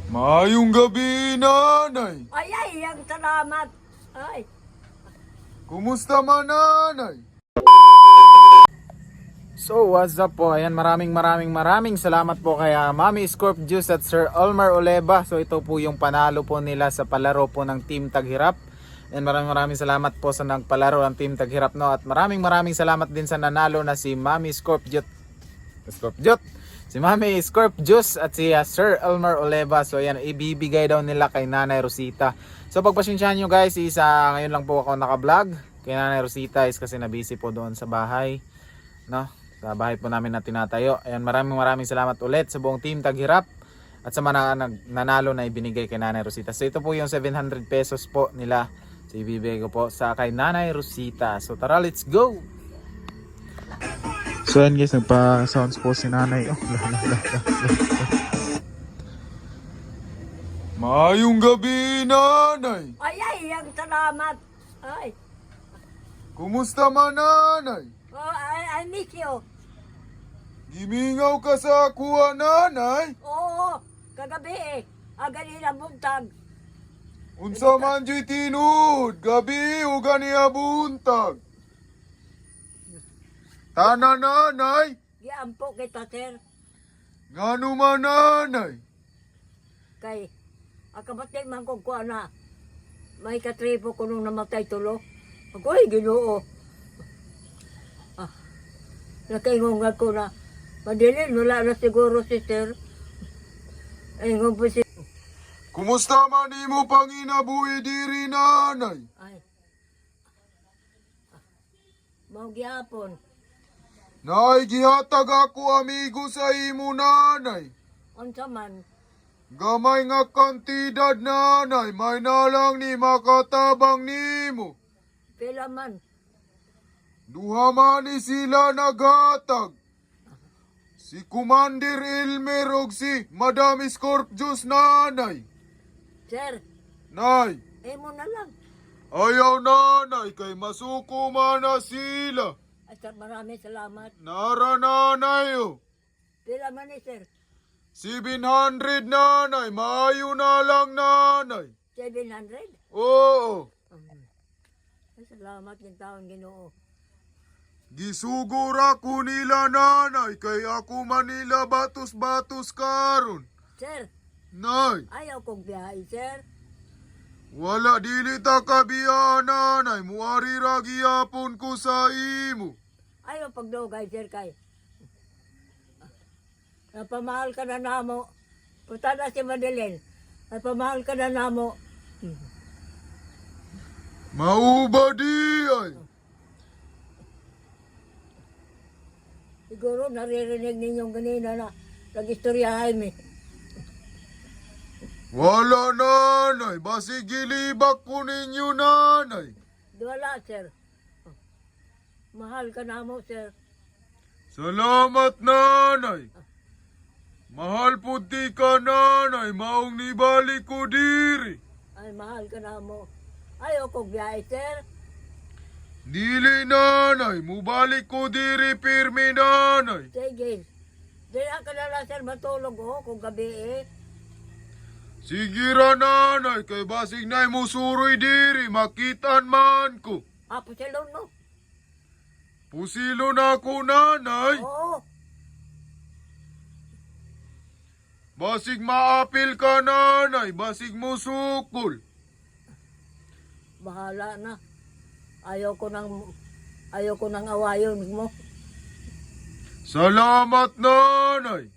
Maayong gabi, nanay. Ay, ang salamat. Ay, Kumusta man, nanay? So what's up po, ayan maraming salamat po kay Mami Scorp Juice at Sir Olmar Oleva. So ito po yung panalo po nila sa palaro po ng Team Taghirap. And maraming salamat po sa nagpalaro ng Team Taghirap, no? At maraming salamat din sa nanalo na si Mami Scorp Juice. Si Mami Scorp Juice at si Sir Elmer Oleva. So ayan, ibibigay daw nila kay Nanay Rosita. So pagpasensyahan nyo guys, ngayon lang po ako naka-vlog kay Nanay Rosita is kasi na-busy po doon sa bahay, no? Sa bahay po namin na tinatayo. Ayan, maraming salamat ulit sa buong Team Taghirap at sa mga nanalo na ibinigay kay Nanay Rosita. So ito po yung 700 pesos po nila. So ibibigay ko po sa kay Nanay Rosita. So tara, let's go! So yan guys, nagpa-sounds po si Nanay. Maayong gabi, nanay. ay, ang salamat. Ay, Kumusta man, nanay? oh, I miss you. Gimingaw ka sa kuha, nanay. Oo, kagabi ganina buntag. Unsa man dyo'y tinud, gabi o ganiya buntag. Tana, nanay. Giampo kita, sir. Ngano man, nanay? Kay, akabatid man kong kuha na. May katripo ko nung namatay tulo. Ako'y Ginoo. Nakaingon ko na. Madilin, wala na siguro si sir. Ingon po si... Kumusta man imo panginabuhi diri, nanay? Ay. Mau gihapon. Nay, gihatag ako amigo sa imo, nanay. Unsa man. Gamay nga kantidad, nanay, may nalang ni makatabang nimo. Pila man. Duha man ni sila naghatag. Si Commander Elmer og si Madam Scorp Juice, nanay. Sir, Nay, mo na lang. ayaw, nanay, kay masuko man na sila. At maraming salamat. Nara, nanay, oh. Pila man ni sir. 700, nanay, maayo na lang, nanay. 700? Oo. Ay, salamat ng taon Ginoo. Gisugura ko nila, nanay, kay ako Manila batos-batos karon. Sir, Nay, ayaw kong biyahe, sir. wala dili ta kabiya, nanay, muari ra gihapon ko sa imo. Ayaw pagdugay, sir, kay. Napamahal ka na namo. Punta na si Madeline. Napamahal ka na namo. Mauba di ay. Siguro naririnig ninyong ganina na nag-istoryahay mi. Wala, nanay, basi gilibak ko ninyo, nanay. Wala, sir. Mahal ka namo, sir. Salamat, nanay. Mahal puti ka, nanay, maong nibalik ko diri. Ay, mahal ka namo. Ayaw kong biyahe, sir. Dili, nanay, mubalik ko diri pirmi, nanay. Sige. Diyan ka na lang, sir, matulog ho kung gabi eh. Sige ra, nanay, kay basig na'y musuroy diri, makitaan man ko. Apo sila, no? Pusilo na ako, nanay. Oo. Basig maapil ka, nanay, basig musukol. Bahala na. Ayaw ko nang awayon mo. Salamat, nanay.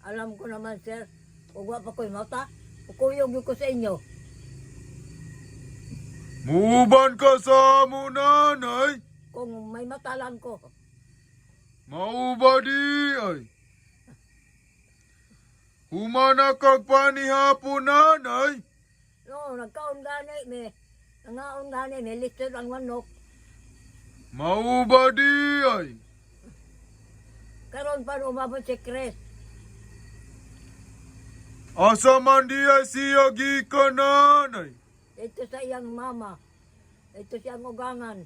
Alam ko naman, sir. Huwag pa ko'y mata. Ukuyog ko sa inyo. Muban ka sa mo, nanay. Kung may mata lang ko. Mauba di ay. Humana kag panihapon, nanay. No, nagkaon gani me. Nangaon gani me. Listed ang manok. Mauba di ay. Karon pa umabot si Chris. Asa man di ay siya gikan, nanay. Ito sa iyang mama. Ito siyang ugangan.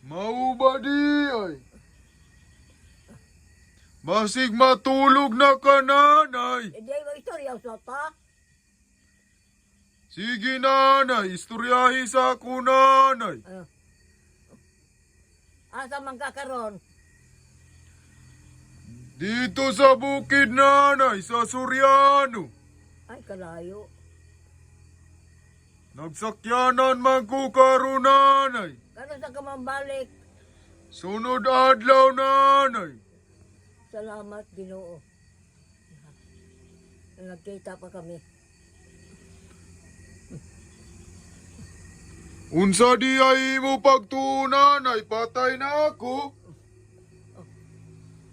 Mauba di ay. Basig matulog na ka, nanay. Hindi mo istorya sa ta. Sige, nanay. Istoryahi sa ako, nanay. Asa man kakaroon? Dito sa bukid, nanay, sa Soriano. Ay, kalayo. Nagsakyanan man ko karon, nanay. Kano sa ka mambalik? Sunod adlaw, nanay. Salamat, Ginoo. Nagkita pa kami. Unsa di ay mo pagtunan ay patay na ako.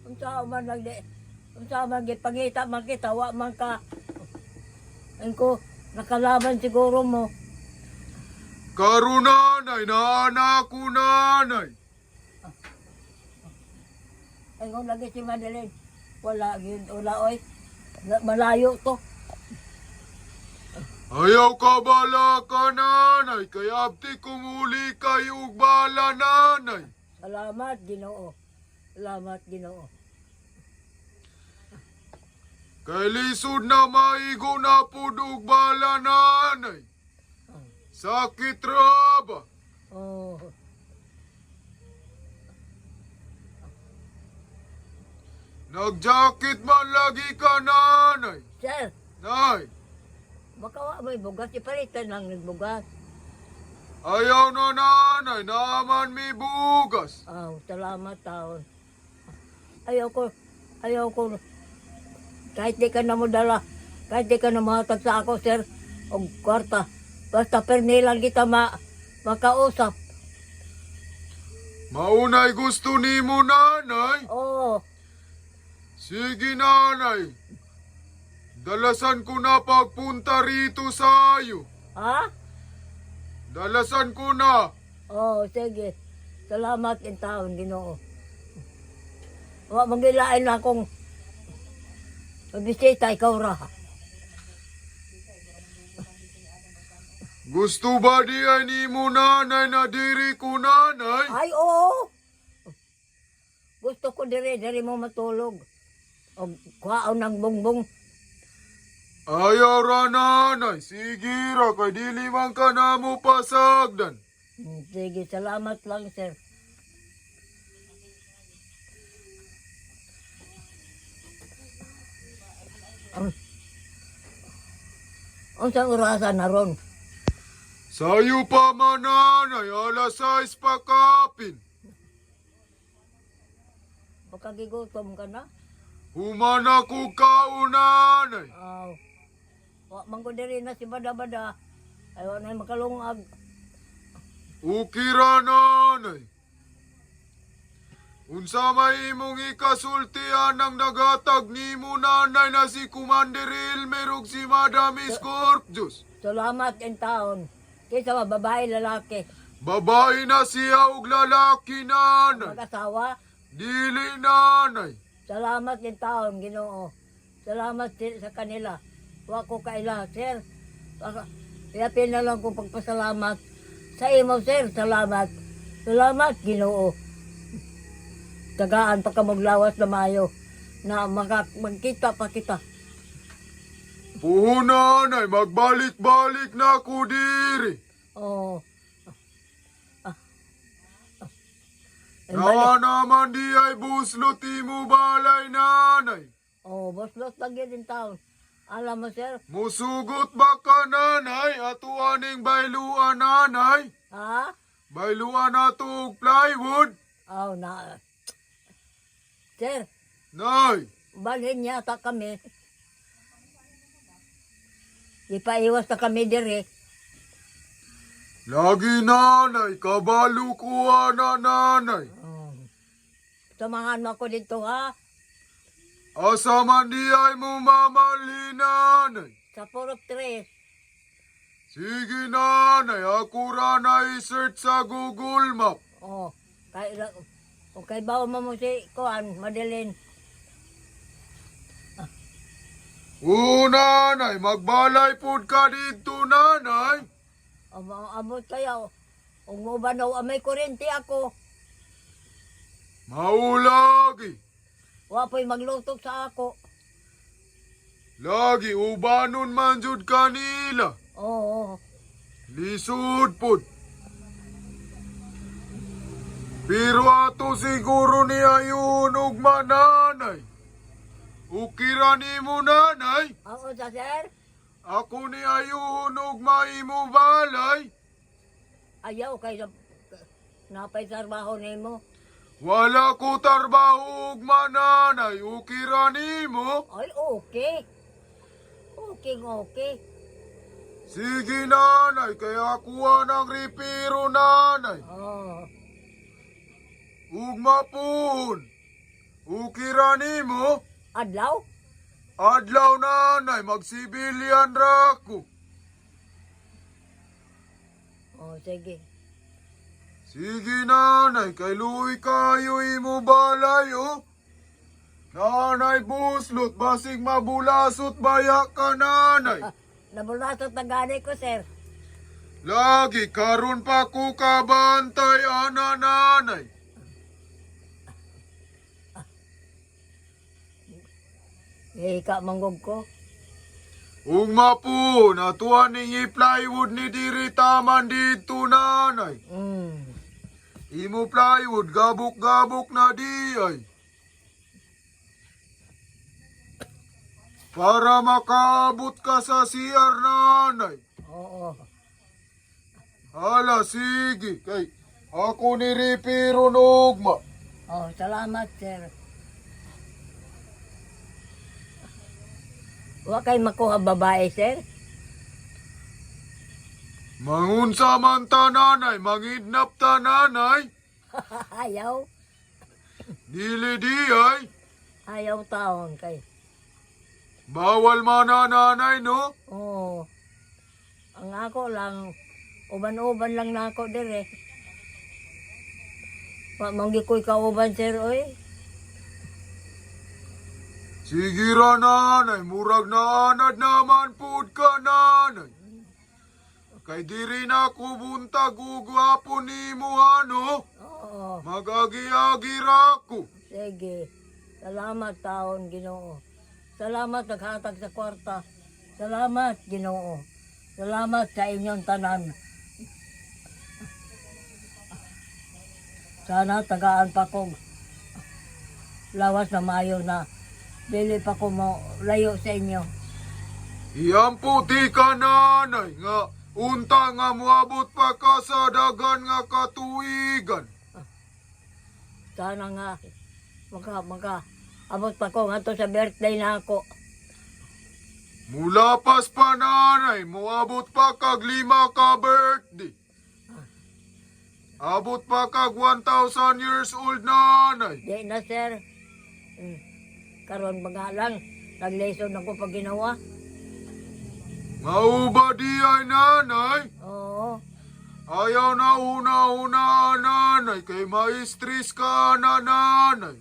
Unsa man lang di. Unsa man gipangita man kita, wa man ka. Ko nakalaban siguro mo. Karon, nanay, naanak ko, nanay. Ay kung lagi si Madeline. Wala yun, wala oy. Malayo to. Ayaw ka bala ka, nanay. Kaya abti kumuli kayo bala, nanay. Salamat, Ginoo. Salamat, Ginoo. Kay lisod na maigo na pudog bala, nanay. Sakit ra ba? Oh. Nagjakit man lagi ka, nanay. Sir, Nay, baka wa may bugas. Ipalitan lang ng bugas. ayaw na, nanay. Naman mi bugas. Oh, salamat taon. Ayaw ko, kahit di ka na mo dala, kahit di ka na mahatag sa ako, sir, o kwarta, basta pernilan kita makausap. Maunay gusto ni mo, nanay. Oo, Sige, nanay. Dalasan ko na pagpunta rito sa iyo. ha? Dalasan ko na. Oo, sige. Salamat in taon, Ginoo. Wa magilain na akong mabisita, ikaw ra. Gusto ba di ay ni mo, nanay, na diri ko, nanay? Ay, oo. Gusto ko dire mo matulog. O kwaon ng bongbong. Ayaw ra, nanay. Sige ra, kay dili man ka na mo pasagdan. Sige, salamat lang, sir. Ang sa orasan na ron. Sayo pa man, nanay. Alas 6 pa kapin. Pagkagigutom ka na? Human ako kaunanay. Aw. Wa mangko diri na si bada-bada. Ay wa na makalungag. Ukira, nanay. Unsa may imong ikasultian ng nagatag ni mo, nanay, na si Commander Elmer ug si Madam Scorpius. Salamat in taon. Kaysa mga babae, lalaki. Babae na siya ug lalaki, nanay. Mag-asawa. Dili, nanay. Salamat in taon, Ginoo. Salamat sa kanila. Wa ko kaila, sir. Kaya na lang kong pagpasalamat. Sa imo, sir, salamat. Salamat, Ginoo. Tagaan pa ka maglawas na mayo na magkita pa kita. Puho, nanay, magbalik-balik na ako diri. Oo. Nawa naman di ay buslot mo balay, nanay. Oh, boslot lagi din taon. Alam mo, sir? Musugot ba ka, nanay? Atuaning bailuan, nanay. Ha? Bailuan na to og plywood. Oh, na. Sir, Nay, balhin yata kami. Ipaiwas na kami dire. lagi, nanay. Kabalo ko, na, nanay. Oh. Samahan mo ako dito, ha? Asa man di ay mo mamali, nanay. Sa Purok 3. Sige, nanay. Ako ra na i-search sa Google Map. Oh, kay bawa mo si Kuan, Madeline. Oo, nanay. Magbalay pod ka dito, nanay. Abot kayo. Kung mo ba daw, may kurente ako. Maulagi. Wapoy maglutok sa ako. Lagi ubanon man jud kanila. Oo. Lisod pod. Pero ato siguro ni ayon og mananay. Ukira ni mo nanay. Ako sa sir? Ako ni ayon og maimo balay. Ayaw kay napay trabaho nimo. Wala ko trabaho og mananay. Ukira ni mo. Ay, okay. Okay. Sige nanay, kaya kuha ng repiro nanay. Oh. Ugma pun. Ukira ni mo. Adlaw? Adlaw nanay, magsibilyan ra ko. Oh, sige. Sige nanay, kay luoy kayo imo balay oh. Nanay buslot, basig mabulasot baya ka nanay. Nabulatot na gani ko, sir. Lagi karon pa ko kabantay ana nanay. Ika manggog ko. Ugma po, natuan ning plywood ni diri taman dito nanay. Imo plywood, gabok-gabok na di ay. Para makaabot ka sa CR nanay. Oo. Hala, sige. Kay, ako ni repiro nugma. Oh, salamat, sir. Wa kay makuha babae, sir? Mangunsa man ta nanay, mangidnap ta nanay. Ayaw. Dili di ay. Ayaw taon kay. Bawal man na nanay no? Oo. Ang ako lang, uban-uban lang na ako dire. Manggi ko'y kauban, sir, oy. Sige ra nanay, murag na anad naman pud ka nanay. Kay diri na ko buntag ug gwapo nimo ano. Oo. Magagi-agi ra ko. Sige. Salamat taon, Ginoo. Salamat naghatag sa kwarta. Salamat, Ginoo. Salamat sa inyong tanan. Sana tagaan pa ko lawas na mayo na. Dili pa ko mo layo sa inyo. Iyang puti ka nanay nga unta nga moabot pa ka sa dagan nga katuigan. Sana nga maka abot pa ko nga to sa birthday na ako. Mulapas pa nanay, moabot pa kag 5 ka birthday. Abot pa kag 1,000 years old nanay. Di na, sir. Karon baga lang, nag-lesson ako pag ginawa. Mauba di ay nanay. Oo. Ayaw na una-una nanay, kay ma-stress ka na nanay.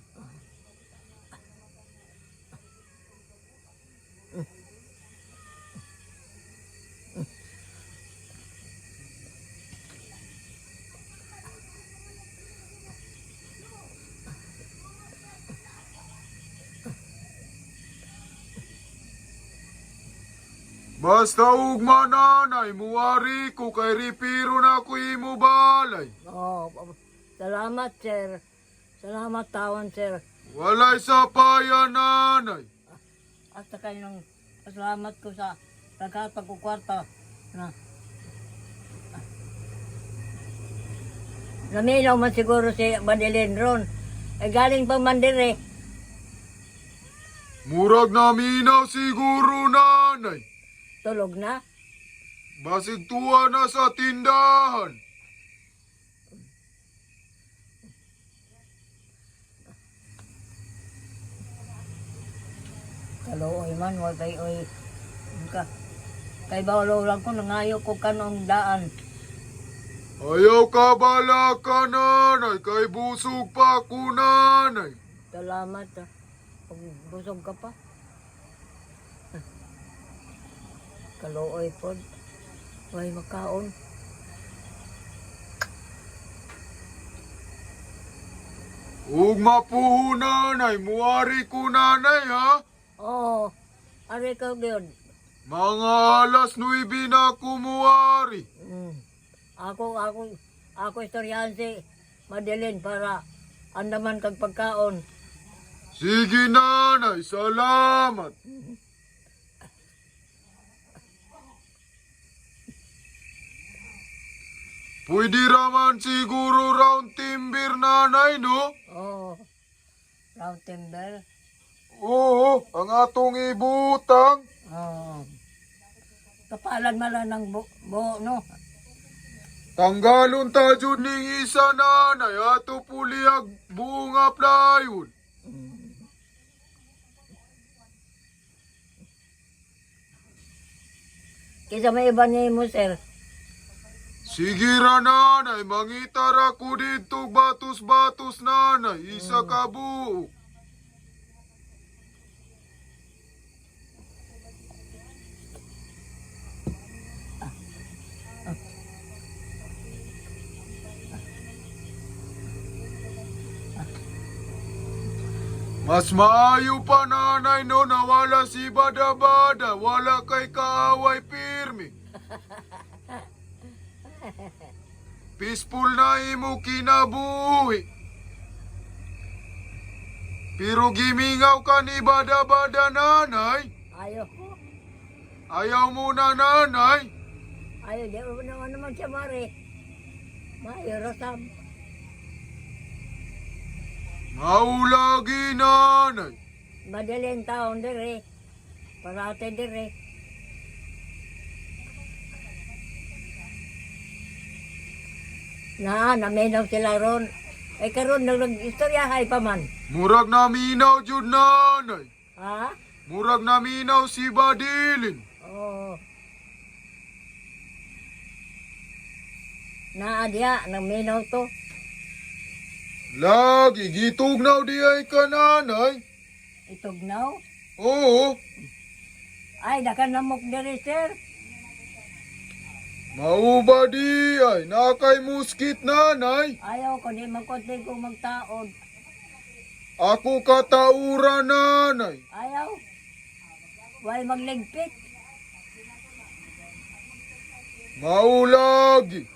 Basta ugma nanay, muwari ko kay repiro na ko imo balay. Oo. Salamat, sir. Salamat tawon, sir. Walay sa paya nanay. At saka yung salamat ko sa pagkakwarta na naminaw man siguro si Madeline ron. Galing pa man dire. Murag naminaw siguro nanay. Tulog na. Basig tuwa na sa tindahan. Kalooy man, wag kay oy. Kay bawalo lang ko, nangayo ko kanong daan. Ayaw ka bala ka nanay, kay busog pa ko nanay. Salamat ah. Pag busog ka pa. Kalooy pod. Way makaon. Ug mapuho nanay, muari ko nanay ha. Oo. Ari ka yun. Mga alas 9 na kumuari. Ako istoryahan si Madeline para andaman kag pagkaon. Sige nanay, salamat. Pwede raman siguro round timber nanay no? Oo. Round timber. Oo, ang atong ibutang. Oo. Kapalan mala ng buo, no? Tanggalon ta jud ning isa nanay, ato puliag bunga playon. Kisa may iba niya mo, sir. Sige ra nanay, mangitar ako dito batos-batos nanay, isa ka buo. Mas maayo pa nanay no, nawala si Bada-Bada, wala kay kaaway pirmi. Peaceful na imo kinabuhi. Pero gimingaw ka ni Bada-Bada nanay. Ayaw ko. Ayaw mo na nanay. Ayaw, di mo naman siya mare. Mayo, rasam. Maulagi nanay. Madaling taon dire. Parate dire. Naminaw sila ron. Ay karon nag-istoryahay pa man. Murag naminaw jud nanay. Ha? Murag naminaw si Badilin. Oo. Naadya, naminaw to. Lagi, gitugnaw di ay ka nanay. Itugnaw. Oo, Ay, dakan namok dire, sir. mauba di ay, nakay muskit nanay. Ayaw ko, di magkonti kong magtaod. Ako kataura nanay. Ayaw. Why magligpit? Maulagi.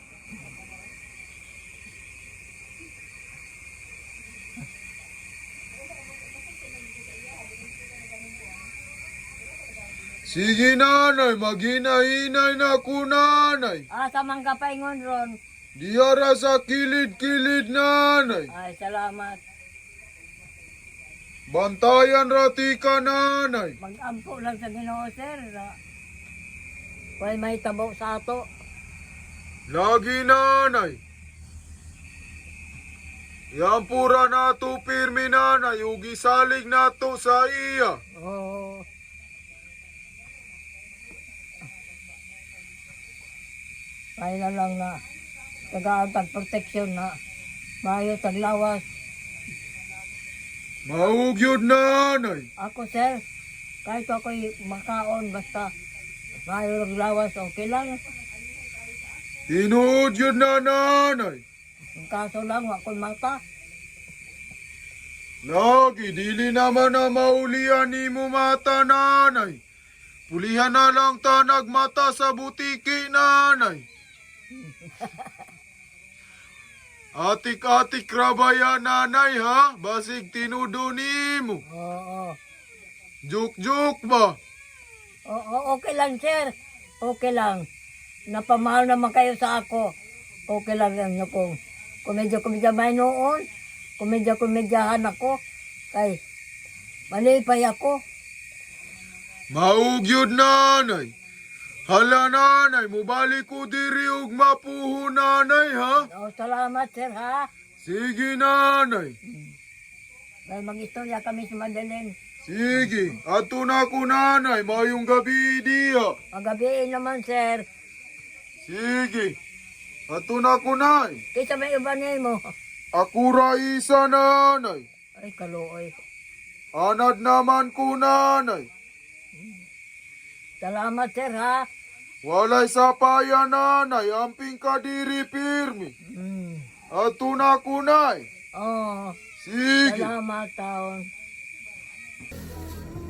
Sige nanay, maghinahinay na ko nanay. Asa man ka paingon ron. Diyara sa kilid-kilid nanay. Ay, salamat. Bantayan rati ka nanay. Mag-ampo lang sa Ginoo, sir. Why may tabo sa ato? Lagi nanay. Yan pura na to pirmi nanay, ugi salig na to sa iya. Oo. Kaya na lang na taga-tag protection na mayo taglawas. Maugyod nanay. Ako, sir, kahit ako'y makaon, basta mayo taglawas, okay lang. Tinuod yun na nanay. Ang kaso lang, ako'y mata. Lagi, dili naman na maulian ni mo mata nanay. Pulihan na lang ta nagmata sa butiki nanay. Atik-atik rabaya nanay ha, basig tinudo nimo. Oo. Juk-juk ba? Oo, okay lang, sir. Okay lang. Napamahal naman kayo sa ako. Okay lang yan nyo kung komedya may noon. Komedyahan ako. Kay, malipay ako. Maugyod nanay. Hala nanay, mubalik ko diri ug mapuho nanay ha. Oh, salamat, sir, ha? Sige nanay. Dahil mag-istorya kami sa Madeline. Sige, ato na ko nanay, mayong gabi diya. Magabiin naman, sir. Sige, ato na ko nay. Kaysa may iba niya mo. Ako ra isa nanay. Ay, kaluoy. Anad naman ko nanay. Salamat, sir, ha? Walay sapaya nanay, amping kadiri pirmi. Hmm. Ato na ko nay. Oh, Sige. Salamat taon.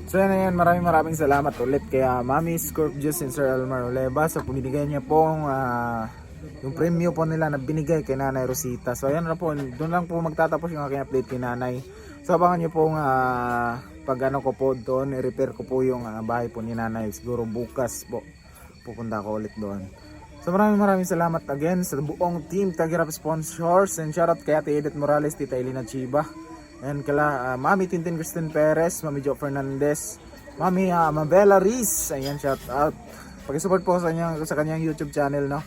So yan, maraming salamat ulit kaya Mami Scorpius and Sir Elmer Oleva sa pinigay niya pong yung premyo po nila na binigay kay Nanay Rosita. So ayan na po, doon lang po magtatapos yung aking update kay Nanay. So abangan niyo pong pag ano ko po doon, i-repair ko po yung bahay po ni Nanay. Siguro bukas po pupunta ko ulit doon. So maraming salamat again sa buong team Taghirap sponsors, and shoutout kay Ate Edith Morales, Tita Elena Chiba, and kala Mami Tintin Cristin Perez, Mami Jo Fernandez, Mami Mabella Riz, ayan, shoutout. Pag-support po sa kanyang YouTube channel, no?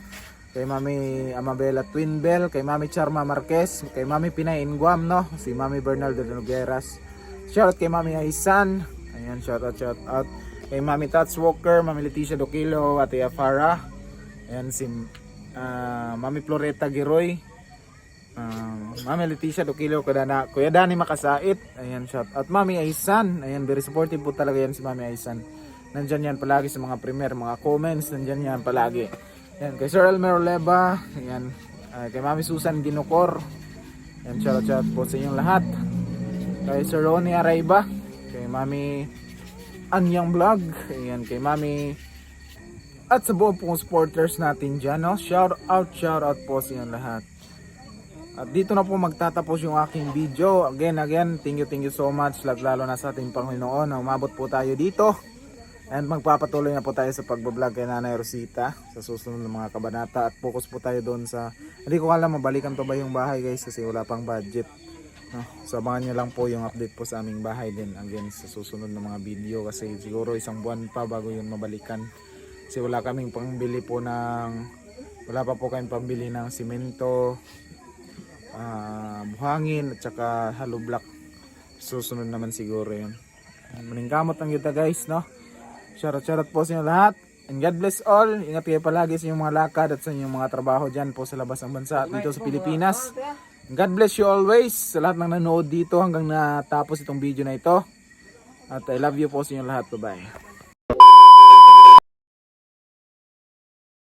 Kay Mami Amabella Twin Bell, kay Mami Charma Marquez, kay Mami Pinay Inguam, no? Si Mami Bernaldo de Nogueras. Shoutout kay Mami Aisan, ayan, shoutout kay Mami Tats Walker, Mami Leticia Dokilo, Ate Afara, ayan si Mami Floreta Giroy, Mami Leticia Dokilo, Kuya Dani Makasait, ayan, shoutout Mami Aisan, ayan, very supportive po talaga yan si Mami Aisan. Nandyan yan palagi sa mga premier, mga comments, nandyan yan palagi. Ayan, kay Sir Elmer Oleva, ayan, kay Mami Susan Ginocor, ayan, shoutout po sa inyong lahat. Kay Sir Ronnie Araiba, kay Mami Anyang Vlog, ayan, kay Mami, at sa buong pong supporters natin dyan, no? Shout out po sa inyong lahat. At dito na po magtatapos yung aking video. Again, thank you so much, lalo na sa ating Panginoon na umabot po tayo dito. And magpapatuloy na po tayo sa pagbablog kay Nanay Rosita sa susunod ng mga kabanata, at focus po tayo doon sa, hindi ko alam mabalikan to ba yung bahay guys kasi wala pang budget, no? So abangan nyo lang po yung update po sa aming bahay din again sa susunod ng mga video, kasi siguro isang buwan pa bago yun mabalikan, kasi wala kaming pangbili po wala pa po kaming pambili ng simento, buhangin at saka hollow block. Susunod naman siguro yun. Maningkamot ang yuta guys, no? Shoutout po sa inyo lahat, and God bless all. Ingat kayo palagi sa inyong mga lakad at sa inyong mga trabaho dyan po sa labas ng bansa at dito sa Pilipinas. God bless you always sa lahat ng nanood dito hanggang natapos itong video na ito. At I love you po sa inyong lahat. Bye bye.